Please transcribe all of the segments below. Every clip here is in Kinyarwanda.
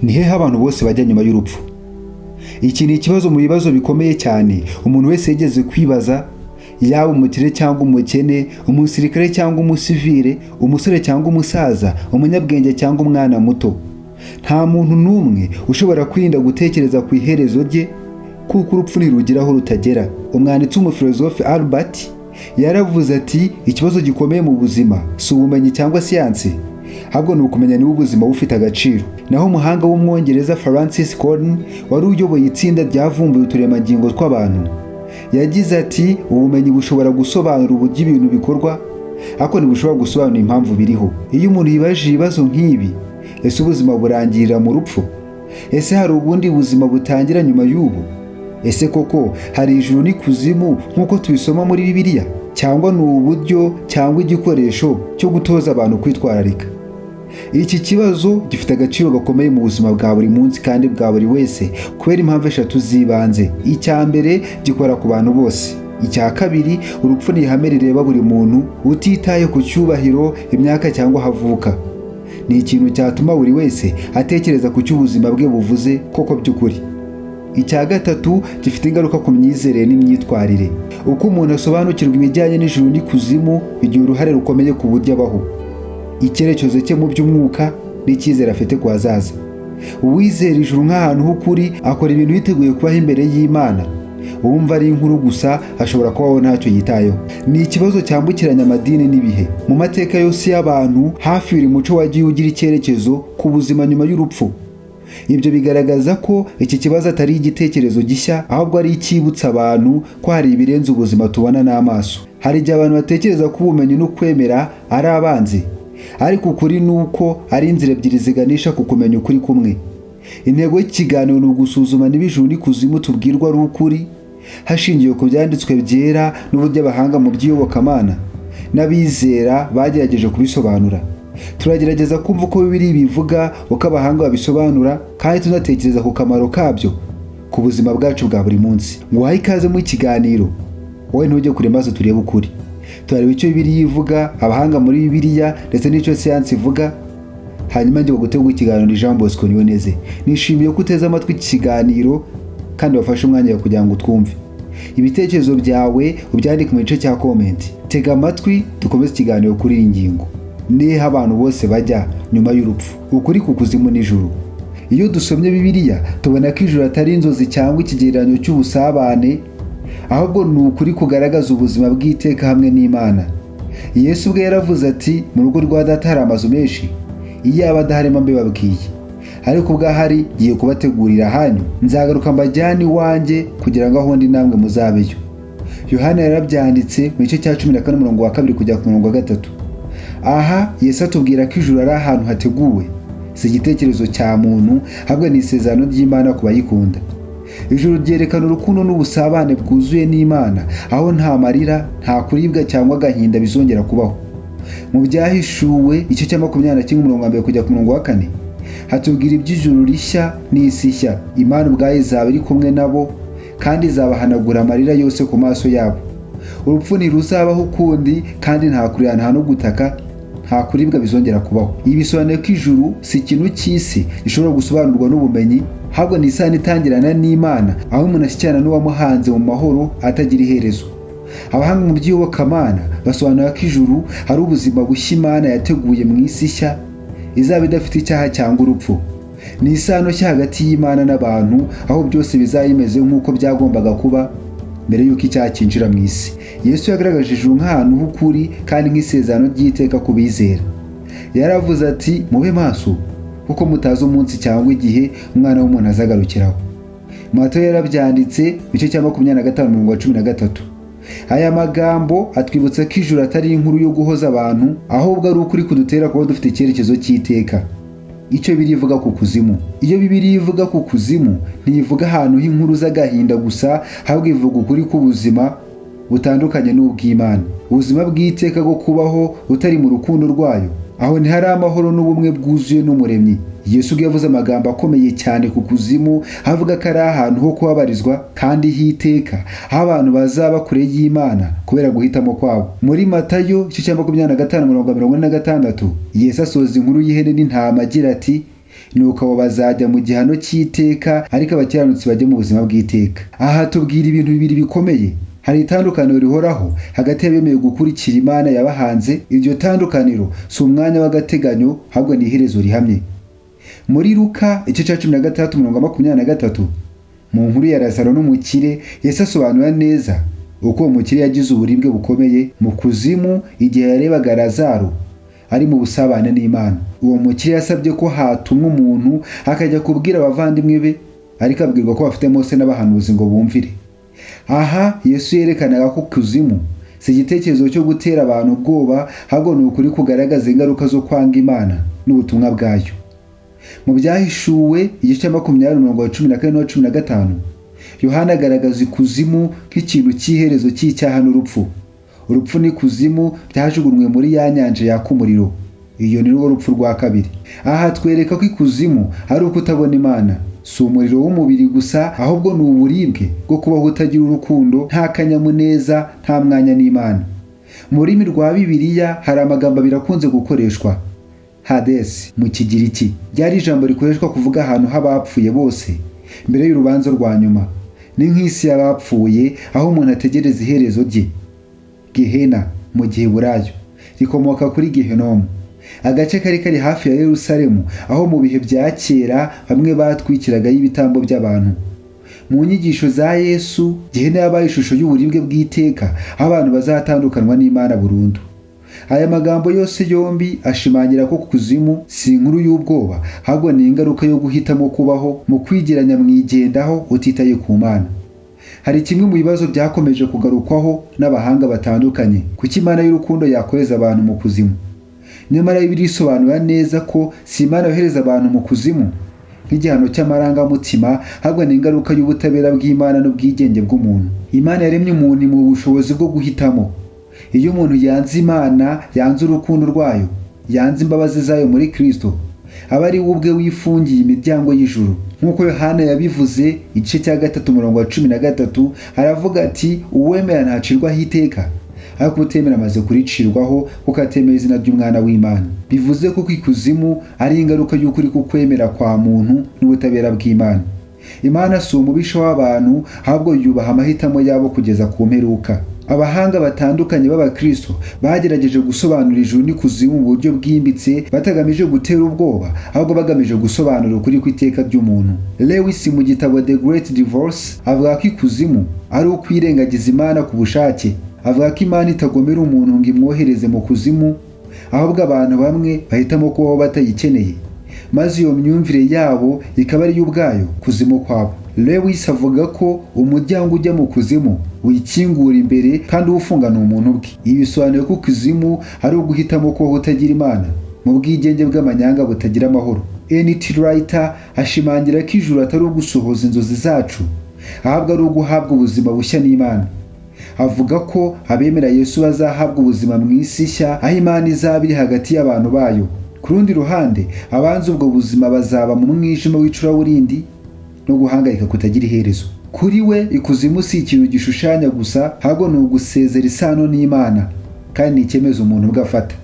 Ni hehe abantu bose bajya nyuma y'urupfu? Iki ni ikibazo mu bibazo bikomeye cyane umuntu wese yigeze kwibaza, yaba umukire cyangwa umukene, umusirikare cyangwa umusivile, umusore cyangwa umusaza, umunyabwenge cyangwa umwana muto. Nta muntu n'umwe ushobora kwirinda gutekereza ku iherezo rye, kuko urupfu ntirugira aho rutagera. Umwanditsi w'umufilozofe Albert yaravuze ati, ikibazo gikomeye mu buzima si ubumenyi cyangwa siyansi, ahubwo ni ukumenya niba ubuzima bufite agaciro. Naho umuhanga w'umwongereza Francis Collins wari uyoboye itsinda ryavumbuye uturemangingo tw'abantu yagize ati, ubumenyi bushobora gusobanura uburyo ibintu bikorwa, ariko ntibushobora gusobanura impamvu biriho. Iyo umuntu yibajije ibibazo nk'ibi, ese ubuzima burangirira mu rupfu? Ese hari ubundi buzima butangira nyuma y'ubu? Ese koko hari ijuru n'ikuzimu nk'uko tubisoma muri Bibiliya? Cyangwa ni uburyo cyangwa igikoresho cyo gutoza abantu kwitwararika? Iki kibazo gifite agaciro gakomeye mu buzima bwa buri munsi kandi bwa buri wese kubera impamvu eshatu z'ibanze. Icya mbere, gikora ku bantu bose. Icya kabiri, urupfu ni ihame rireba buri muntu utitaye ku cyubahiro, imyaka cyangwa havuka. Ni ikintu cyatuma buri wese atekereza ku cy'ubuzima bwe buvuze koko by'ukuri. Icya gatatu, gifite ingaruka ku myizerere n'imyitwarire. Uko umuntu asobanukirwa ibijyanye n'ijuru n'ikuzimu bigira uruhare rukomeye ku buryo abaho, icyerekezo cye mu by'umwuka n'icyizere afite ku hazaza. Uwizera ijuru nk'ahantu h'ukuri akora ibintu yiteguye kubaho imbere y'Imana. Uwumva ari inkuru gusa ashobora kubaho ntacyo yitayeho. Ni ikibazo cyambukiranya amadini n'ibihe. Mu mateka yose y'abantu, hafi buri muco wagiye ugira icyerekezo ku buzima nyuma y'urupfu. Ibyo bigaragaza ko iki kibazo atari igitekerezo gishya, ahubwo ari icyibutsa abantu ko hari ibirenze ubuzima tubona n'amaso. Hari igihe abantu batekereza ko ubumenyi no kwemera ari abanzi, ariko ukuri ni uko ari inzira ebyiri ziganisha ku kumenya ukuri kumwe. Intego y'ikiganiro ni ugusuzuma niba ijuru n'ikuzimu tubwirwa ari ukuri, hashingiwe ku byanditswe byera n'uburyo abahanga mu by'iyobokamana n'abizera bagerageje kubisobanura. Turagerageza kumva uko Bibiliya bivuga, uko abahanga babisobanura, kandi tunatekereza ku kamaro kabyo ku buzima bwacu bwa buri munsi. Nguhaye ikaze mu kiganiro, wowe ntujye kure maze turebe ukuri. Turareba icyo Bibiliya ivuga, abahanga muri Bibiliya ndetse n'icyo siyansi ivuga, hanyuma njye gutegura ikiganiro Ijambo Bose niwe neze. Nishimiye ko uteze amatwi iki kiganiro kandi wafashe umwanya kugira ngo twumve. Ibitekerezo byawe ubyandike mu gice cya comment. Tega amatwi dukomeze ikiganiro kuri iyi ngingo. Ni hehe abantu bose bajya nyuma y'urupfu? Ukuri ku kuzimu n'ijuru. Iyo dusomye Bibiliya tubona ko ijuru atari inzozi cyangwa ikigereranyo cy'ubusabane, ahubwo ni ukuri kugaragaza ubuzima bw'iteka hamwe n'Imana. Yesu ubwe yaravuze ati, mu rugo rwa Data hari amazu menshi, iyaba adaharimo mbibabwiye, ariko ubwo ahari ngiye kubategurira ahanyu, nzagaruka mbajyane iwanjye kugira ngo aho ndi namwe muzabeyo. Yohana yarabyanditse mu gice cya 14 umurongo wa 2 kujya ku murongo wa 3. Aha Yesu atubwira ko ijuru ari ahantu hateguwe, si igitekerezo cya muntu, ahubwo ni isezerano ry'Imana ku bayikunda. Ijuru ryerekana urukundo n'ubusabane bwuzuye n'Imana, aho nta marira, nta kuribwa cyangwa agahinda bizongera kubaho. Mu byahishuwe igice cya 21 umurongo wa 1 kujya ku murongo wa 4 hatubwira iby'ijuru rishya n'isi nshya. Imana ubwayo izaba iri kumwe nabo kandi izabahanagura amarira yose ku maso yabo. Urupfu ntiruzabaho ukundi, kandi nta kurira, nta no gutaka, nta kuribwa bizongera kubaho. Ibi bisobanuye ko ijuru si ikintu cy'isi gishobora gusobanurwa n'ubumenyi, ahubwo ni isano itangirana n'Imana, aho umuntu ashyikirana n'uwamuhanze mu mahoro atagira iherezo. Abahanga mu by'iyobokamana basobanura ko ijuru hari ubuzima bushya Imana yateguye mu isi nshya izaba idafite icyaha cyangwa urupfu. Ni isano nshya hagati y'Imana n'abantu, aho byose bizaba bimeze nk'uko byagombaga kuba mbere y'uko icyaha cyinjira mu isi. Yesu yagaragaje ijuru nk'ahantu h'ukuri kandi nk'isezerano ry'iteka ku bizera. Yaravuze ati, mube maso kuko mutazi umunsi cyangwa igihe umwana w'umuntu azagarukiraho. Matayo yarabyanditse mu gice cya 25 umurongo wa 13. Aya magambo atwibutsa ko ijuru atari inkuru yo guhoza abantu, ahubwo ari ukuri kudutera kuba dufite icyerekezo cy'iteka. Icyo Bibiliya ivuga ku kuzimu. Iyo Bibiliya ivuga ku kuzimu ntivuga ahantu h'inkuru z'agahinda gusa, ahubwo ivuga ukuri k'ubuzima butandukanye n'ubw'Imana, ubuzima bw'iteka bwo kubaho utari mu rukundo rwayo. Aho ntihari amahoro n'ubumwe bwuzuye n'umuremyi. Yesu yavuze amagambo akomeye cyane ku kuzimu, avuga ko ari ahantu ho kubabarizwa kandi h'iteka, aho abantu bazaba kure y'Imana kubera guhitamo kwabo. Muri Matayo igice cya 25 umurongo wa 46 Yesu asoza inkuru y'ihene n'intama agira ati, nuko abo bazajya mu gihano cy'iteka ariko abakiranutsi bajye mu buzima bw'iteka. Aha tubwira ibintu bibiri bikomeye. Hari itandukaniro rihoraho hagati y'abemeye gukurikira Imana yabahanze. Iryo tandukaniro si umwanya w'agateganyo, ahubwo ni iherezo rihamye. Muri Luka igice cya 16:23 mu nkuru ya Lazaro n'umukire, Yesu asobanura neza uko umukire yagize uburibwe bukomeye mu kuzimu igihe yarebaga Lazaro ari mu busabane n'Imana. Uwo mukire yasabye ko hatumwa umuntu akajya kubwira abavandimwe be, ariko abwirwa ko bafite Mose n'abahanuzi ngo bumvire. Aha Yesu yerekanaga ko kuzimu si igitekerezo cyo gutera abantu ubwoba, ahubwo ni ukuri kugaragaza ingaruka zo kwanga Imana n'ubutumwa bwayo. Mu byahishuwe igice cya 20:14-15 Yohana agaragaza ikuzimu nk'ikintu cy'iherezo cy'icyaha n'urupfu. Urupfu n'ikuzimu byajugunywe muri ya nyanja yaka umuriro. Iyo ni rwo rupfu rwa kabiri. Aha twereka ko ikuzimu ari ukutabona Imana. Si umuriro w'umubiri gusa, ahubwo ni uburibwe bwo kubaho utagira urukundo, nta kanyamuneza, nta mwanya n'Imana. Mu rurimi rwa Bibiliya hari amagambo abiri akunze gukoreshwa. Hades mu Kigiriki ryari ijambo rikoreshwa kuvuga ahantu h'abapfuye bose mbere y'urubanza rwa nyuma. Ni nk'isi y'abapfuye aho umuntu ategereza iherezo rye. Gehena mu Giheburayo rikomoka kuri Gehenomu, agace kari hafi ya Yerusalemu aho mu bihe bya kera bamwe batwikiragayo ibitambo by'abantu. Mu nyigisho za Yesu, Gehena yabaye ishusho y'uburibwe bw'iteka aho abantu bazatandukanwa n'Imana burundu. Aya magambo yose yombi ashimangira ko kuzimu si inkuru y'ubwoba, ahubwo ni ingaruka yo guhitamo kubaho mu kwigiranya mwigendaho utitaye ku Mana. Hari kimwe mu bibazo byakomeje kugarukwaho n'abahanga batandukanye, kuki Imana y'urukundo yakohereza abantu mu kuzimu. Nyamara Bibiliya isobanura neza ko si Imana yohereza abantu mu kuzimu nk'igihano cy'amarangamutima, ahubwo ni ingaruka y'ubutabera bw'Imana n'ubwigenge bw'umuntu. Imana yaremye umuntu mu bushobozi bwo guhitamo. Iyo umuntu yanze Imana, yanze urukundo rwayo, yanze imbabazi zayo muri Kristo, aba ari we ubwe wifungiye imiryango y'ijuru. Nk'uko Yohana yabivuze igice cya 3:13 aravuga ati uwemera ntacirwaho iteka, ariko utemera amaze kuricirwaho kuko atemera izina ry'Umwana w'Imana. Bivuze ko ikuzimu ari ingaruka y'ukuri ku kwemera kwa muntu n'ubutabera bw'Imana. Imana si umubisha w'abantu, ahubwo yubaha amahitamo yabo kugeza ku mperuka. Abahanga batandukanye b'Abakristo bagerageje gusobanura ijuru n'ikuzimu mu buryo bwimbitse, batagamije gutera ubwoba, ahubwo bagamije gusobanura ukuri kw'iteka ry'umuntu. Lewis mu gitabo The Great Divorce avuga ko ikuzimu ari ukwirengagiza Imana ku bushake. Avuga ko Imana itagomera umuntu ngo imwohereze mu kuzimu, ahubwo abantu bamwe bahitamo kubaho batayikeneye, maze iyo myumvire yabo ikaba ari yo ubwayo kuzimu kwabo. Lewis avuga ko umuryango ujya mu kuzimu wikingura imbere kandi uwufunga ni umuntu bwe. Ibi bisobanuye ko kuzimu ari uguhitamo kubaho utagira Imana mu bwigenge bw'amanyanga butagira amahoro. N.T. Writer ashimangira ko ijuru atari ugusohoza inzozi zacu, ahubwo ari uguhabwa ubuzima bushya n'Imana. Avuga ko abemera Yesu bazahabwa ubuzima mu isi nshya aho Imana izaba iri hagati y'abantu bayo. Ku rundi ruhande, abanze ubwo buzima bazaba mu mwijima w'icuraburindi no guhangayika kutagira iherezo. Kuri we ikuzimu si ikintu gishushanya gusa, ahubwo ni ugusezera isano n'Imana, kandi ni icyemezo umuntu ubwe afata.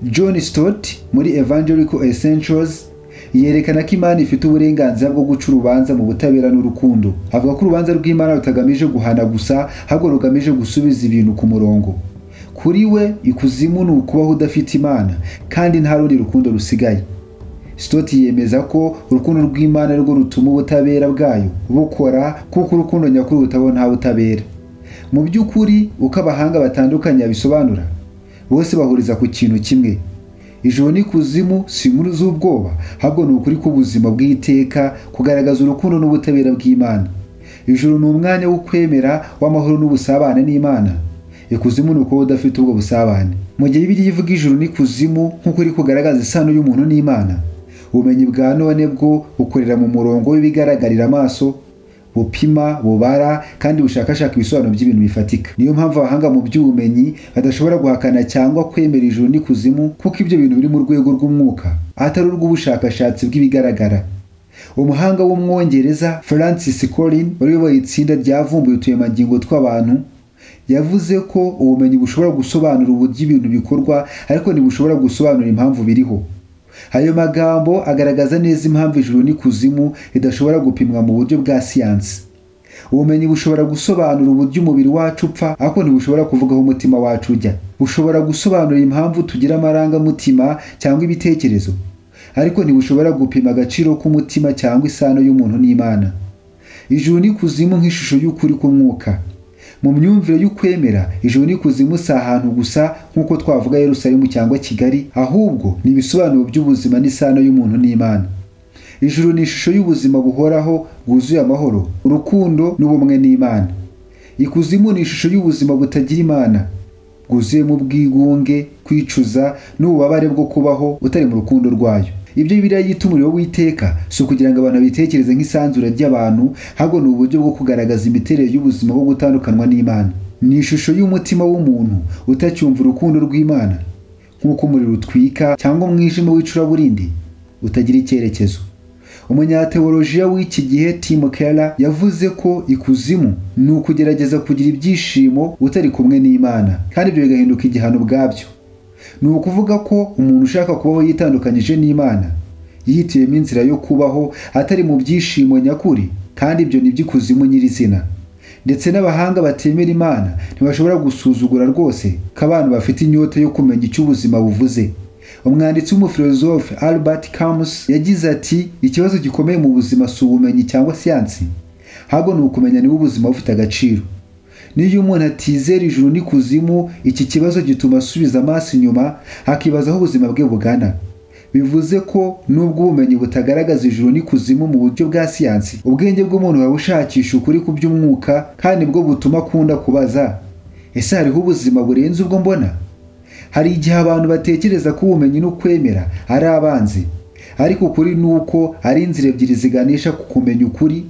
John Stott muri Evangelical Essentials yerekana ko Imana ifite uburenganzira bwo guca urubanza mu butabera n'urukundo. Avuga ko urubanza rw'Imana rutagamije guhana gusa, ahubwo rugamije gusubiza ibintu ku murongo. Kuri we ikuzimu ni ukubaho udafite Imana, kandi nta rundi rukundo rusigaye. Stott yemeza ko urukundo rw'Imana ari rwo rutuma ubutabera bwayo bukora, kuko urukundo nyakuri rutabona nta butabera. Mu by'ukuri uko abahanga batandukanye babisobanura, bose bahuriza ku kintu kimwe: ijuru n'ikuzimu si inkuru z'ubwoba, ahubwo ni ukuri k'ubuzima bw'iteka, kugaragaza urukundo n'ubutabera bw'Imana. Ijuru ni umwanya wo kwemera, w'amahoro n'ubusabane n'Imana. Ikuzimu ni uko udafite ubwo busabane. Mu gihe Bibiliya ivuga ijuru n'ikuzimu nk'ukuri kugaragaza isano y'umuntu n'Imana, ubumenyi bwa none bwo bukorera mu murongo w'ibigaragarira amaso, bupima, bubara kandi bushakashaka ibisobanuro by'ibintu bifatika. Niyo mpamvu abahanga mu by'ubumenyi badashobora guhakana cyangwa kwemera ijuru n'ikuzimu, kuko ibyo bintu biri mu rwego rw'umwuka atari urw'ubushakashatsi bw'ibigaragara. Umuhanga w'umwongereza Francis Collins wari uyoboye itsinda ryavumbuye uturemangingo tw'abantu yavuze ko ubumenyi bushobora gusobanura uburyo ibintu bikorwa, ariko ntibushobora gusobanura impamvu biriho. Ayo magambo agaragaza neza impamvu ijuru n'ikuzimu idashobora gupimwa mu buryo bwa siyansi. Ubumenyi bushobora gusobanura uburyo umubiri wacu upfa, ariko ntibushobora kuvuga aho umutima wacu ujya. Bushobora gusobanura impamvu tugira amarangamutima cyangwa ibitekerezo, ariko ntibushobora gupima agaciro k'umutima cyangwa isano y'umuntu n'Imana. Ijuru n'ikuzimu nk'ishusho y'ukuri k'umwuka. Mu myumvire y'ukwemera, ijuru n'ikuzimu si ahantu gusa nk'uko twavuga Yerusalemu cyangwa Kigali, ahubwo ni ibisobanuro by'ubuzima n'isano y'umuntu n'Imana. Ijuru ni ishusho y'ubuzima buhoraho bwuzuye amahoro, urukundo n'ubumwe n'Imana. Ikuzimu ni ishusho y'ubuzima butagira Imana, bwuzuyemo ubwigunge, kwicuza n'ububabare bwo kubaho utari mu rukundo rwayo. Ibyo Bibiliya yita umuriro w'iteka si ukugira ngo abantu bitekereze nk'isanzura ry'abantu, ahubwo ni uburyo bwo kugaragaza imiterere y'ubuzima bwo gutandukanwa n'Imana. Ni ishusho y'umutima w'umuntu utacyumva urukundo rw'Imana, nk'uko umuriro utwika cyangwa umwijima w'icuraburindi utagira icyerekezo. Umunyateolojiya w'iki gihe Tim Keller yavuze ko ikuzimu ni ukugerageza kugira ibyishimo utari kumwe n'Imana, kandi ibyo bigahinduka igihano ubwabyo. Ni ukuvuga ko umuntu ushaka kubaho yitandukanyije n'Imana yihitiyemo inzira yo kubaho atari mu byishimo nyakuri, kandi ibyo ni iby'ikuzimu nyirizina. Ndetse n'abahanga batemera Imana ntibashobora gusuzugura rwose ko abantu bafite inyota yo kumenya icyo ubuzima buvuze. Umwanditsi w'umufilozofe Albert Camus yagize ati, ikibazo gikomeye mu buzima si ubumenyi cyangwa siyansi, ahubwo ni ukumenya niba ubuzima bufite agaciro. Niyo umuntu atizera ijuru n'ikuzimu, iki kibazo gituma asubiza amaso inyuma akibaza aho ubuzima bwe bugana. Bivuze ko nubwo ubumenyi butagaragaza ijuru n'ikuzimu mu buryo bwa siyansi, ubwenge bw'umuntu buba bushakisha ukuri ku by'umwuka, kandi nibwo butuma akunda kubaza, ese hariho ubuzima burenze ubwo mbona? Hari igihe abantu batekereza ko ubumenyi n'ukwemera ari abanzi, ariko ukuri ni uko ari inzira ebyiri ziganisha ku kumenya ukuri,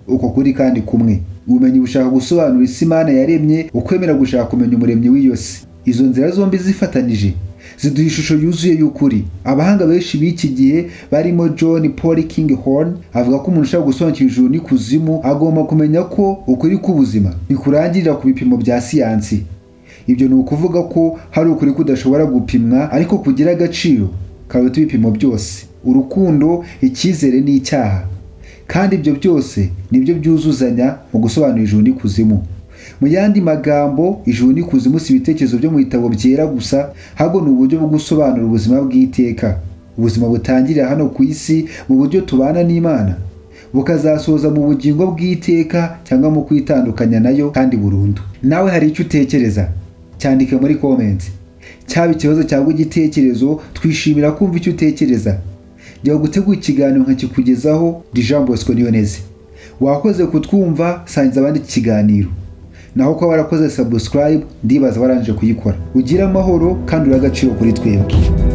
uko kuri kandi kumwe. Ubumenyi bushaka gusobanura isi Imana yaremye, ukwemera gushaka kumenya umuremyi w'iyo si. Izo nzira zombi zifatanije ziduha ishusho yuzuye y'ukuri. Abahanga benshi b'iki gihe barimo John Paul Kinghorn avuga ko umuntu ushaka gusobanukira ijuru n'ikuzimu agomba kumenya ko ukuri k'ubuzima ntikurangirira ku bipimo bya siyansi. Ibyo ni ukuvuga ko hari ukuri kudashobora gupimwa, ariko kugira agaciro karuta ibipimo byose: urukundo, icyizere n'icyaha. Kandi ibyo byose nibyo byuzuzanya mu gusobanura ijuru n'ikuzimu. Mu yandi magambo, ijuru n'ikuzimu si ibitekerezo byo mu bitabo byera gusa, ahubwo ni uburyo bwo gusobanura ubuzima bw'iteka, ubuzima butangirira hano ku isi mu buryo tubana n'Imana, bukazasoza mu bugingo bw'iteka cyangwa mu kwitandukanya nayo kandi burundu. Nawe hari icyo utekereza? Cyandike muri comments. Cyaba ikibazo cyangwa igitekerezo, twishimira kumva icyo utekereza. Jya gutegura ikiganiro nkakikugezaho. Ijambo niyo neza. Wakoze kutwumva, sangiza abandi iki kiganiro. Naho ko warakoze subscribe, ndibaza warangije kuyikora. Ugira amahoro kandi uragaciro kuri twebwe.